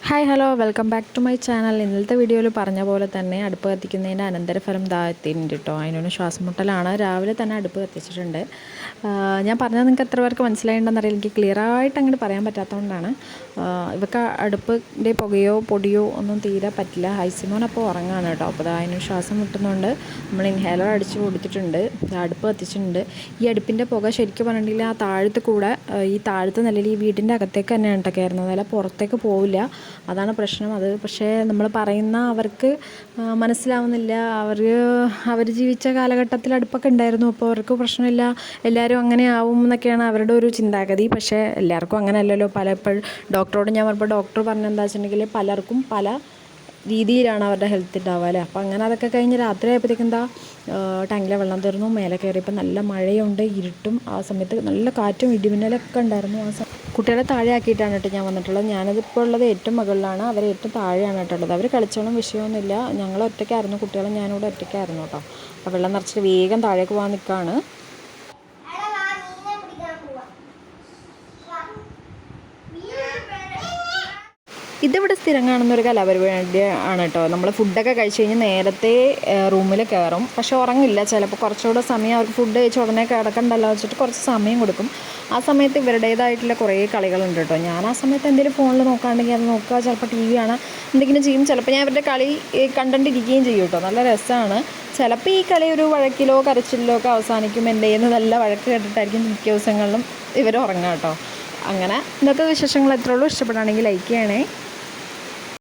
Hi hello welcome back to my channel. ഇന്നലത്തെ വീഡിയോയിൽ പറഞ്ഞ പോലെ തന്നെ അടുപ്പ് കത്തിക്കുന്നതിൻ്റെ അനന്തരഫലം എത്തിയിട്ടുണ്ട് കേട്ടോ. അതിനൊരു ശ്വാസം മുട്ടലാണ്. രാവിലെ തന്നെ അടുപ്പ് കത്തിച്ചിട്ടുണ്ട്. ഞാൻ പറഞ്ഞത് നിങ്ങൾക്ക് എത്ര പേർക്ക് മനസ്സിലായിട്ടുണ്ടെന്നറിയില്ല. എനിക്ക് ക്ലിയറായിട്ട് അങ്ങോട്ട് പറയാൻ പറ്റാത്തതുകൊണ്ടാണ്. ഇവർക്ക് അടുപ്പിൻ്റെ പുകയോ പൊടിയോ ഒന്നും തീരെ പറ്റില്ല. ഹൈസിമോൻ അപ്പോൾ ഉറങ്ങാണ് കേട്ടോ. അപ്പോൾ അതിന് ശ്വാസം മുട്ടുന്നുണ്ട്. നമ്മൾ ഇൻഹേലർ അടിച്ച് കൊടുത്തിട്ടുണ്ട്. അടുപ്പ് കത്തിച്ചിട്ടുണ്ട്. ഈ അടുപ്പിൻ്റെ പുക ശരിക്കും പറഞ്ഞിട്ടുണ്ടെങ്കിൽ ആ താഴത്ത് കൂടെ ഈ താഴത്തെ നിലയിൽ ഈ വീടിൻ്റെ അകത്തേക്ക് തന്നെയാണ് കേട്ടോ കയറുന്നത്. അല്ല പുറത്തേക്ക് പോവില്ല. അതാണ് പ്രശ്നം. അത് പക്ഷേ നമ്മൾ പറയുന്ന അവർക്ക് മനസ്സിലാവുന്നില്ല. അവർ ജീവിച്ച കാലഘട്ടത്തിൽ അടുപ്പൊക്കെ ഉണ്ടായിരുന്നു. അപ്പോൾ അവർക്ക് പ്രശ്നമില്ല, എല്ലാവരും അങ്ങനെ ആവും എന്നൊക്കെയാണ് അവരുടെ ഒരു ചിന്താഗതി. പക്ഷേ എല്ലാവർക്കും അങ്ങനെ അല്ലല്ലോ. പലപ്പോഴും ഡോക്ടറോട് ഞാൻ പറഞ്ഞപ്പോൾ ഡോക്ടർ പറഞ്ഞെന്താ വെച്ചിട്ടുണ്ടെങ്കിൽ പലർക്കും പല രീതിയിലാണ് അവരുടെ ഹെൽത്ത് ഉണ്ടാവുക അല്ലേ. അപ്പോൾ അങ്ങനെ അതൊക്കെ കഴിഞ്ഞ് രാത്രി ആയപ്പോഴത്തേക്കും ടാങ്കിലെ വെള്ളം തീർന്നു. മേലെ കയറിയപ്പോൾ നല്ല മഴയുണ്ട്, ഇരുട്ടും. ആ സമയത്ത് നല്ല കാറ്റും ഇടിമിന്നലൊക്കെ ഉണ്ടായിരുന്നു. കുട്ടികളെ താഴെ ആക്കിയിട്ടാണ് കേട്ടോ ഞാൻ വന്നിട്ടുള്ളത്. ഞാനതിപ്പോൾ ഉള്ളത് ഏറ്റവും മുകളിലാണ്, അവർ ഏറ്റവും താഴെയാണ് കേട്ടുള്ളത്. അവർ കളിച്ചോളം വിഷയമൊന്നുമില്ല. ഞങ്ങൾ ഒറ്റയ്ക്കായിരുന്നു, കുട്ടികളും ഞാനിവിടെ ഒറ്റയ്ക്കായിരുന്നു കേട്ടോ. അപ്പോൾ വെള്ളം നിറച്ചിട്ട് വേഗം താഴേക്ക് പോകാൻ നിൽക്കുകയാണ്. ഇതിവിടെ സ്ഥിരം കാണുന്നൊരു കലാപരിപാടി ആണ് കേട്ടോ. നമ്മൾ ഫുഡൊക്കെ കഴിച്ച് കഴിഞ്ഞ് നേരത്തെ റൂമിൽ കയറും. പക്ഷെ ഉറങ്ങില്ല. ചിലപ്പോൾ കുറച്ചുകൂടെ സമയം അവർക്ക് ഫുഡ് കഴിച്ച് ഉടനെ കിടക്കണ്ടല്ലോ വെച്ചിട്ട് കുറച്ച് സമയം കൊടുക്കും. ആ സമയത്ത് ഇവരുടേതായിട്ടുള്ള കുറേ കളികളുണ്ട് കേട്ടോ. ഞാൻ ആ സമയത്ത് എന്തെങ്കിലും ഫോണിൽ നോക്കാണ്ടെങ്കിൽ അത് നോക്കുക, ചിലപ്പോൾ ടി വി കാണാം, എന്തെങ്കിലും ചെയ്യും. ചിലപ്പോൾ ഞാൻ ഇവരുടെ കളി കണ്ടുകൊണ്ടിരിക്കുകയും ചെയ്യും കേട്ടോ. നല്ല രസമാണ്. ചിലപ്പോൾ ഈ കളി ഒരു വഴക്കിലോ കരച്ചിലോ ഒക്കെ അവസാനിക്കും. എൻ്റെ കയ്യിൽ നിന്ന് നല്ല വഴക്ക് കേട്ടിട്ടായിരിക്കും മിക്ക ദിവസങ്ങളിലും ഇവർ ഉറങ്ങാം കേട്ടോ. അങ്ങനെ ഇന്നത്തെ വിശേഷങ്ങൾ എത്രയുള്ളൂ. ഇഷ്ടപ്പെടുകയാണെങ്കിൽ ലൈക്ക് ചെയ്യണേ.